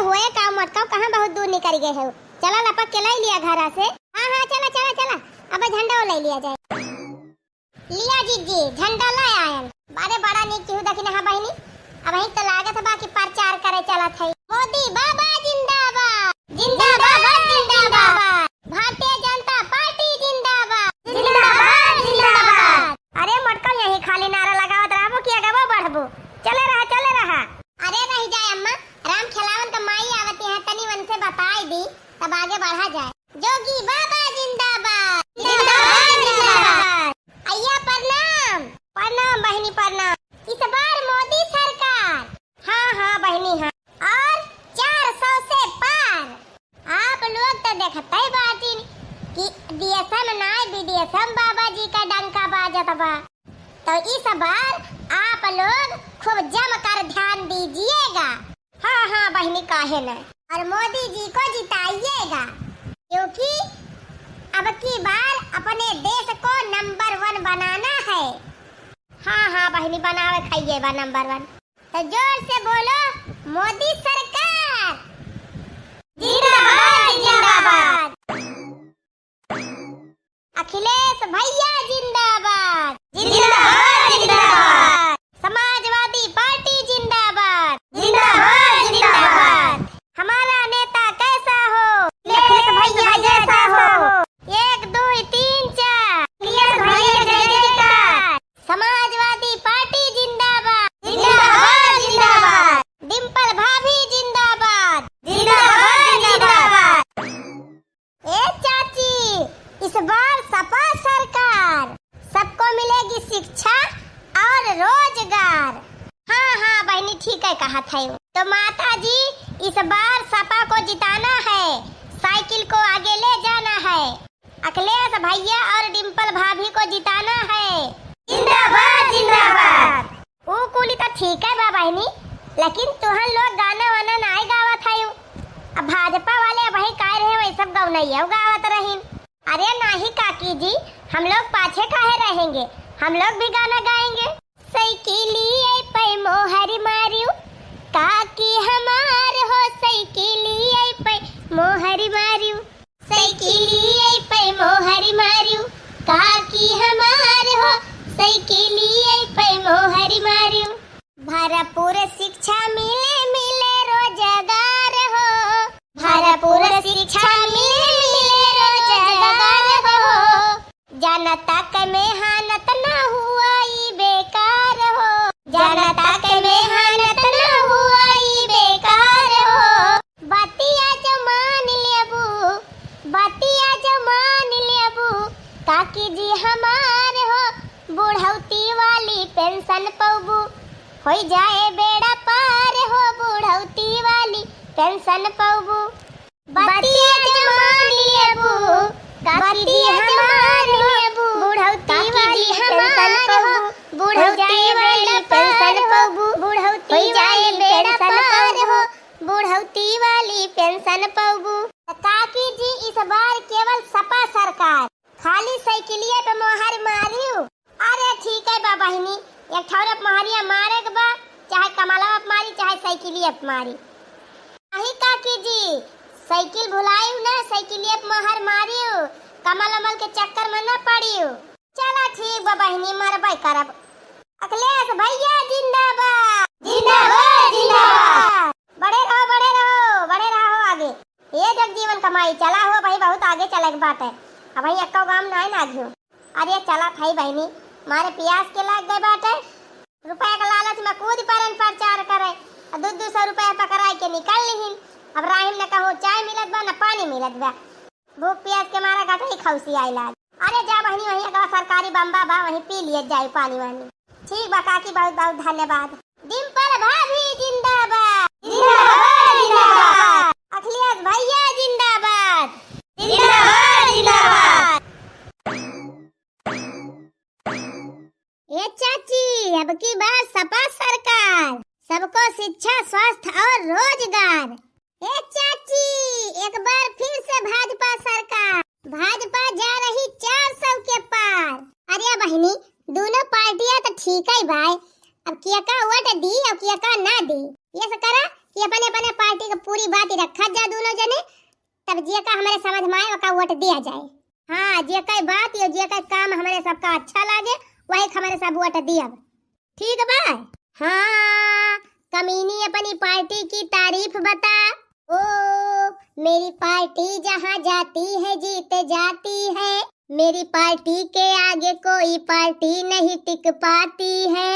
हुए काम मत कहो, कहां बहुत दूर निकल गए हो। चला लपक के लाई लिया घरा से। हां चला चला चला, अब झंडा ले लिया जाए। लिया जीजी झंडा ला आयल। बारे बड़ा नीक केहू दखिन हां बहिनी, अब ही तो लागत बा कि प्रचार करे चलत है। मोदी बाबा जिंदाबाद जिंदाबाद जिंदाबाद, भारतीय जनता पार्टी जिंदाबाद जिंदाबाद जिंदाबाद। अरे मटका यही खाली नारा लगावत रहबो कि आगे बढ़बो? चले रहा। अरे रह जाए अम्मा, राम खिलावन तो माई आवती है, तनी मन से बताई दी तब आगे बढ़ा जाए। जोगी बाबा जिंदाबाद जिंदाबाद जिंदाबाद। अय्या प्रणाम प्रणाम बहिनी प्रणाम। इस बार मोदी सरकार। हाँ बहिनी हाँ, और 400 से पार। आप लोग तो देखते ही बाटी कि डीएसएम नाय बीडीएसएम बाबा जी का डंका बाजत बा। तो इस बार आप लोग खूब जम कर ध्यान दीजिएगा। हाँ बहिनी काहे न, और मोदी जी को जिताइएगा, क्योंकि अब की बार अपने देश को नंबर 1 बनाना है। हाँ बहिनी बनावे खाइए बा नंबर 1। तो जोर से बोलो, मोदी सरकार जिंदाबाद जिंदाबाद। अखिलेश भैया जिंदाबाद जिंदाबाद जिंदाबाद। समाजवादी पार्टी जिंदाबाद जिंदाबाद जिंदाबाद। हमारा नेता कैसा हो? अखिलेश भैया जैसा हो। 1 2 3 4 अखिलेश भैया जय जयकार। समाजवादी पार्टी जिंदाबाद जिंदाबाद जिंदाबाद। डिम्पल भाभी जिंदाबाद जिंदाबाद जिंदाबाद। ए चाची, इस बार सपा सरकार, सबको मिलेगी शिक्षा और रोजगार। हाँ बहनी ठीक है कहा था। तो माता जी इस बार सपा को जिताना है, साइकिल को आगे ले जाना है, अखिलेश भैया और डिम्पल भाभी को जिताना है। जिंदाबाद जिंदाबाद। वो कुली तो ठीक है बा बहनी, लेकिन तुहन लोग गाना वाना नहीं गावत है। अब भाजपा वाले वही कह रहे वही सब गाँव नहीं है गावत रहीन। अरे नहीं काकी जी, हम लोग पाछे काहे रहेंगे, हम लोग भी गाना गाएंगे। साइकिलिए पे मोहर मारियो काकी हमार हो, साइकिलिए पे मोहर मारियो, साइकिलिए पे मोहर मारियो काकी हमार हो, साइकिलिए पे मोहर मारियो। भरपूर शिक्षा मिले रोजगार हो, भरपूर शिक्षा मिले रोजगार हो। जनता के मेहनत न हुआ बेकार हो, जनता के मेहनत न हुआ बेकार हो। बतिया जो मान लेबू, बतिया जो मान लेबू काकी जी हमार हो, बुढ़ौती वाली पेंशन पौबू, हो जाए बेड़ा पार हो, बुढ़ौती वाली पेंशन पौबू। बतिया जो मान लेबू काकी जी हमार हो, बुढ़ौती वाली पेंशन पौबू, बुढ़ौती वाली पेंशन पौबू, बुढ़ौती जाए बेड़ा पार हो, बुढ़ौती वाली पेंशन पौबू। काकी जी इस बार केवल सपा सरकार, खाली साइकिलिए पे मोहर मारियो। अरे ठीक है बा बहिनी, एक ठौर मोहरिया मारे के बा, चाहे कमलवा पे मारी चाहे साइकिलिए पे मारी। नहीं काकी जी, साइकिल भुलायू ना, साइकिलिए पे मोहर मारियो, कमल अमल के चक्कर में न पड़ियो। चला ठीक बा बहिनी, मरबई करब। अखिलेश भैया जिंदाबाद जिंदाबाद जिंदाबाद। बड़े रहो आगे। ये जगजीवन कमाई चला हो भाई, बहुत आगे चले के बात है। अब भाई अक्का गांव नहीं ना घियो। अरे चला भाई बहनी, मारे प्यास के लग गए बाटे, रुपया का लालच में कूद परन प्रचार करे, 200 रुपया पकड़ाई के निकल लिहिन। अब राहिम ने कहो चाय मिलत बा न पानी मिलत बा, भूख प्यास के मारा घाटे खौसी आइला। अरे जा बहनी वहीं का सरकारी बम्बा बा, वहीं पी लिए जाए पानी वानी। ठीक बा काकी, बहुत बहुत धन्यवाद। डिम्पल भाभी जिंदाबाद जिंदाबाद जिंदाबाद। अखिलेश भैया जिंदाबाद जिंदाबाद जिंदाबाद। ये चाची अब की बार सपा सरकार, सबको शिक्षा स्वास्थ्य और रोजगार। ए चाची एक बार फिर से भाजपा सरकार, भाजपा जा रही 400 के पार। अरे बहिनी दोनों पार्टियां तो ठीक है भाई, अब किया का वोट दी और किया का ना दी, ये से करा कि अपने अपने पार्टी का पूरी बात ही रखा जा दोनों जने, तब जे का हमारे समझ में आए का वोट दिया जाए। हाँ, जे का बात या जे का काम हमारे सबका अच्छा लागे वही हमारे सब वोट दिया। ठीक बा? हाँ, कमीनी अपनी पार्टी की तारीफ बता। ओ, मेरी पार्टी जहाँ जाती है जीत जाती है, मेरी पार्टी के आगे कोई पार्टी नहीं टिक पाती है।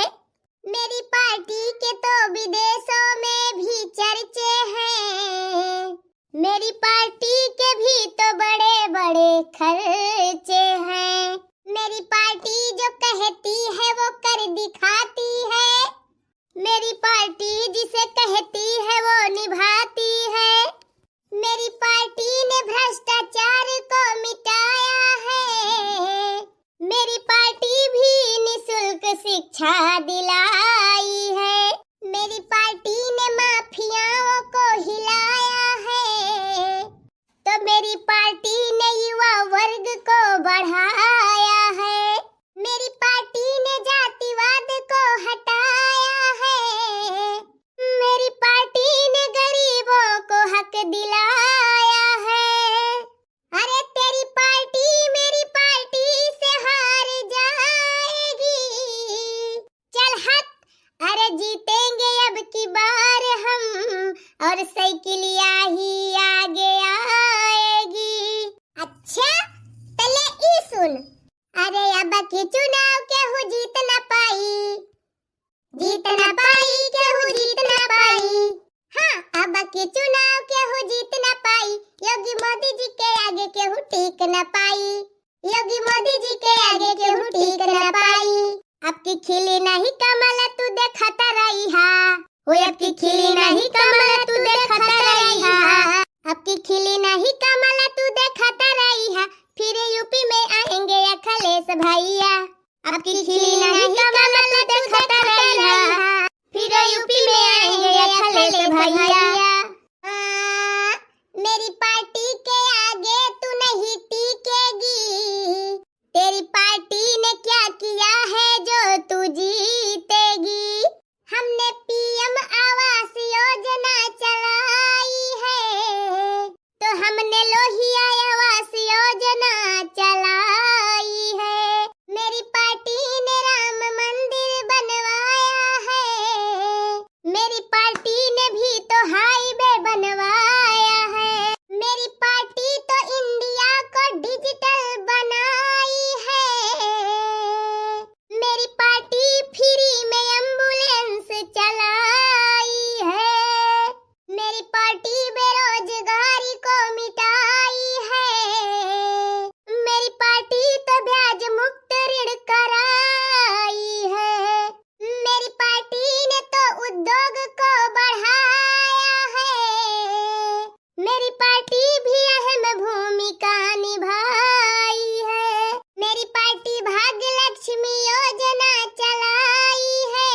मेरी पार्टी के तो विदेशों में भी चर्चे हैं, मेरी पार्टी के भी तो बड़े बड़े खर्चे हैं। मेरी पार्टी जो कहती है वो कर दिखाती है, मेरी पार्टी जिसे कहती है वो निभाती है। मेरी पार्टी ने भ्रष्टाचार को मिटाया है, मेरी पार्टी भी निशुल्क शिक्षा दिलाई है। मेरी पार्टी ने माफियाओं को हिलाया है, तो मेरी पार्टी ने युवा वर्ग को बढ़ाया है। मेरी पार्टी ने जातिवाद को हटाया है, मेरी पार्टी ने गरीबों को हक दिलाया है। अरे तेरी पार्टी मेरी पार्टी से हार जाएगी, चल हट। अरे जीतेंगे अब की बार हम, और साइकिलिया ही आगे आएगी। अच्छा तले ई सुन, अरे अब की चुनाव केहू जीत न पाई, जीत न पाई केहू जीत न पाई। हाँ, अब की चुनाव केहू जीत न पाई, योगी मोदी जी के आगे केहू टिक न पाई, योगी मोदी जी के आगे केहू टिक न पाई। अब की खिली नहीं कमल तू देखता रही हा, वो अब की खिली नहीं कमल तू देखता रही हा, अब की खिली नहीं कमल तू देखता रही हा, फिर यूपी में आएंगे अखिलेश भैया। अब की खिली नहीं कमल तू देखता रही हा, फिर यूपी में आएंगे अखिलेश भैया। मेरी पार्टी के आगे तू नहीं टिकेगी, तेरी पार्टी ने क्या किया है जो तू जीतेगी। हमने पीएम आवास योजना चलाई है, तो हमने लोहिया आवास योजना चलाई है। मेरी पार्टी ने राम मंदिर बनवाया है, मेरी पार्टी ने भी तो हाईवे बनवाया है। मेरी पार्टी तो इंडिया को डिजिटल बनाई है, मेरी पार्टी फ्री में एम्बुलेंस चलाई है। मेरी पार्टी बेरोजगारी को मिटाई है, मेरी पार्टी तो ब्याज मुक्त ऋण कराई है। मेरी पार्टी ने तो उद्योग को बढ़ाया है, मेरी पार्टी भी अहम भूमिका निभाई है। मेरी पार्टी भाग्य लक्ष्मी योजना चलाई है,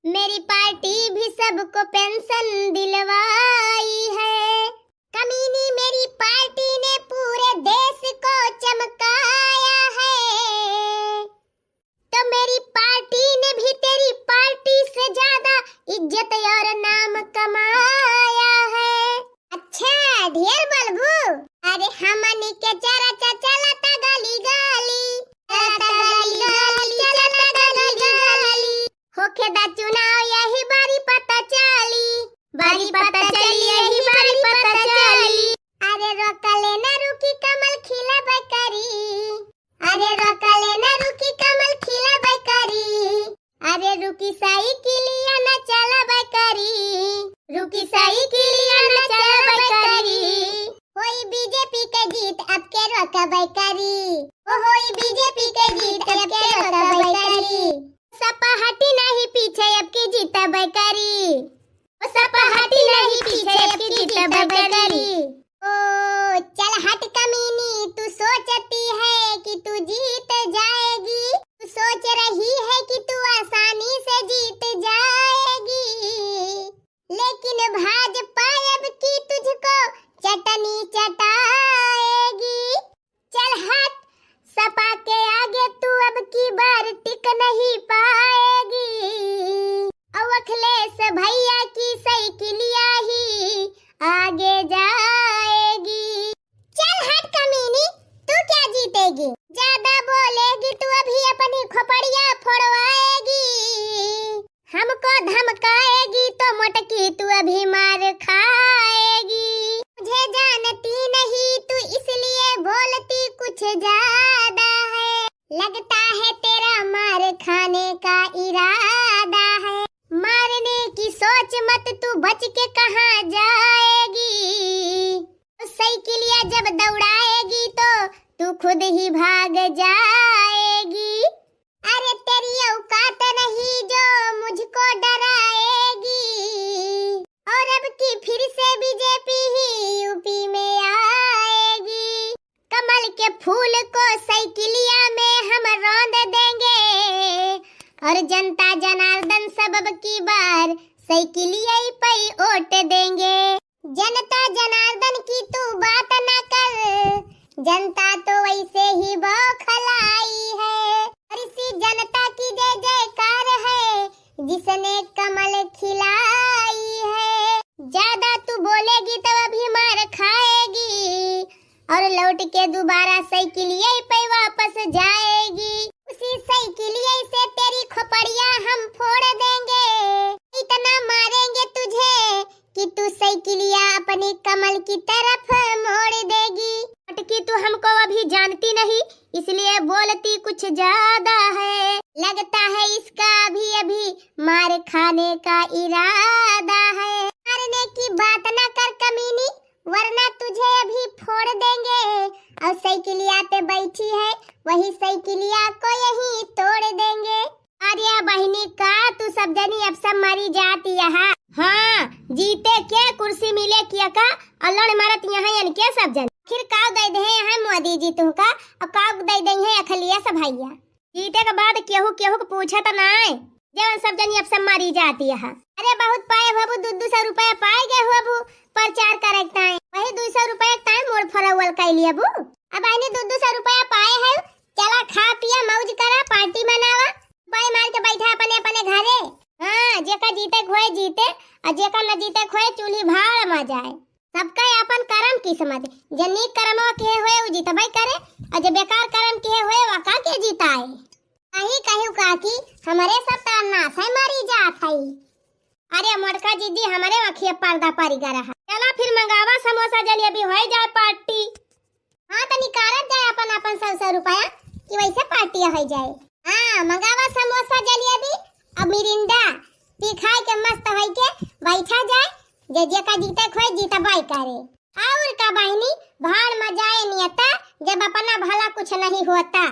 मेरी पार्टी भी सबको पेंशन दिलवाई है। कमीनी मेरी पार्टी ने पूरे देश को चमकाया है, तो मेरी पार्टी ने भी तेरी पार्टी से ज्यादा इज्जत और नाम कमाया है। अच्छा ढेर बलबू, अरे हमनी के चरचा चलता गली गली, चलता गली गली, चलता गली गली। होखे दा चुनाव यही बारी पता चली, बारी पता चली यही बारी पता चली। अरे रोकले न रुकी कमल खिला बकरी, अरे रोकले न रुकी कमल खिला बकरी। अरे रुकी साइकिलिया न चला बकरी, रुकी साइकिलिया न चला बकरी। होई बीजेपी के जीत अब के रोका बकरी, ओ होई बीजेपी के जीत अब के रोका बकरी। सपा हटी नहीं पीछे अब की जीता बकरी, ओ सपा हटी नहीं पीछे अब की जीता बकरी। ओ चल हट कमीनी, तू सोचती है कि तू जीत जाएगी, तू सोच रही है कि तू आसानी से जीत जाएगी, लेकिन भाजपा अब की तुझको चटनी चटाएगी। चल हट, सपा के आगे तू अब की बार टिक नहीं पाएगी, अब अखिलेश भैया की साइकिलिया ही आगे जाएगी। चल हट कमीनी, तू क्या जीतेगी? ज्यादा बोलेगी तू अभी अपनी खोपड़िया फोड़वाएगी। हमको धमकाएगी तो मोटकी तू अभी मार खाएगी। मुझे जानती नहीं तू इसलिए बोलती कुछ ज्यादा है। लगता है तेरा मार खाने का इरादा है। मारने की सोच मत, तू बच के कहाँ जाएगी। साइकिलिया जब दौड़ाएगी तो तू खुद ही भाग जाएगी। अरे तेरी औकात नहीं जो मुझको डराएगी। और अब की फिर से बीजेपी ही यूपी में आएगी। कमल के फूल को साइकिलिया में हम रौंद देंगे। और जनता जनार्दन सबब की बार साइकिलिया पे वोट देंगे। जनता जनार्दन की तू बात न कर, जनता तो वैसे ही बौखलाई है। और इसी जनता की जय जयकार है जिसने कमल खिलाई है। ज्यादा तू बोलेगी तो अभी मार खाएगी। और लौट के दोबारा साइकिलिया पे वापस जाएगी। उसी साइकिलिया से तेरी खोपड़िया हम फोड़ देंगे। इतना मारेंगे तुझे कि तू साइकिलिया अपनी कमल की तरफ मोड़ देगी। मोटकी तू हमको अभी जानती नहीं, इसलिए बोलती कुछ ज्यादा है। लगता है इसका अभी मार खाने का इरादा है। मारने की बात ना कर कमीनी, वरना तुझे अभी फोड़ देंगे। और साइकिलिया पे बैठी है, वही साइकिलिया को यहीं तोड़ देंगे। अरे बहनी का तू सब जनी अब सब मारी जाती है। हाँ जीते के कुर्सी मिले किया का अल्लाह मारत यहाँ यानी के सब जन। फिर काव दे दे हैं मोदी जी तू का, और काव दे दे हैं अखिलिया सब भैया। जीते के बाद केहू केहू को पूछा तो ना है, जवन सब जनी अब सब मारी जाती है। अरे बहुत पाए बाबू, 200 रुपया पाए गए हो प्रचार करता है। वही 200 रुपया का मोड़ फरवल कैली अबू। अब आने 200 रुपया पाए है, चला खा पिया मौज करा, पार्टी मनावा, पाई मार के बैठा अपने अपने घरे। हाँ जेका जीते खोए जीते, और जेका न जीते खोए चूल्ही भाड़ में जाए। सबका अपन कर्म किस्मत, जन्नी कर्म के हुए वो जीता भाई करे, और जो बेकार कर्म के हुए वका के जीता है। कहीं कहू काकी हमारे सब नाश है मारी जात है। अरे मोटका जीजी हमारे अखिया पर्दा पारी करा है। चला फिर मंगावा समोसा जलेबी हो जाए पार्टी। हाँ तो निकारत जाए अपन अपन 100 रुपया कि वैसे पार्टी हो जाए। हाँ मंगावा समोसा जलेबी अब मिरिंडा पी खाए के मस्त होई के बैठा जाए। जे जे का जीते खोए जीता बाई करे। और का बहनी भाड़ में जाए नियता, जब अपना भला कुछ नहीं होता।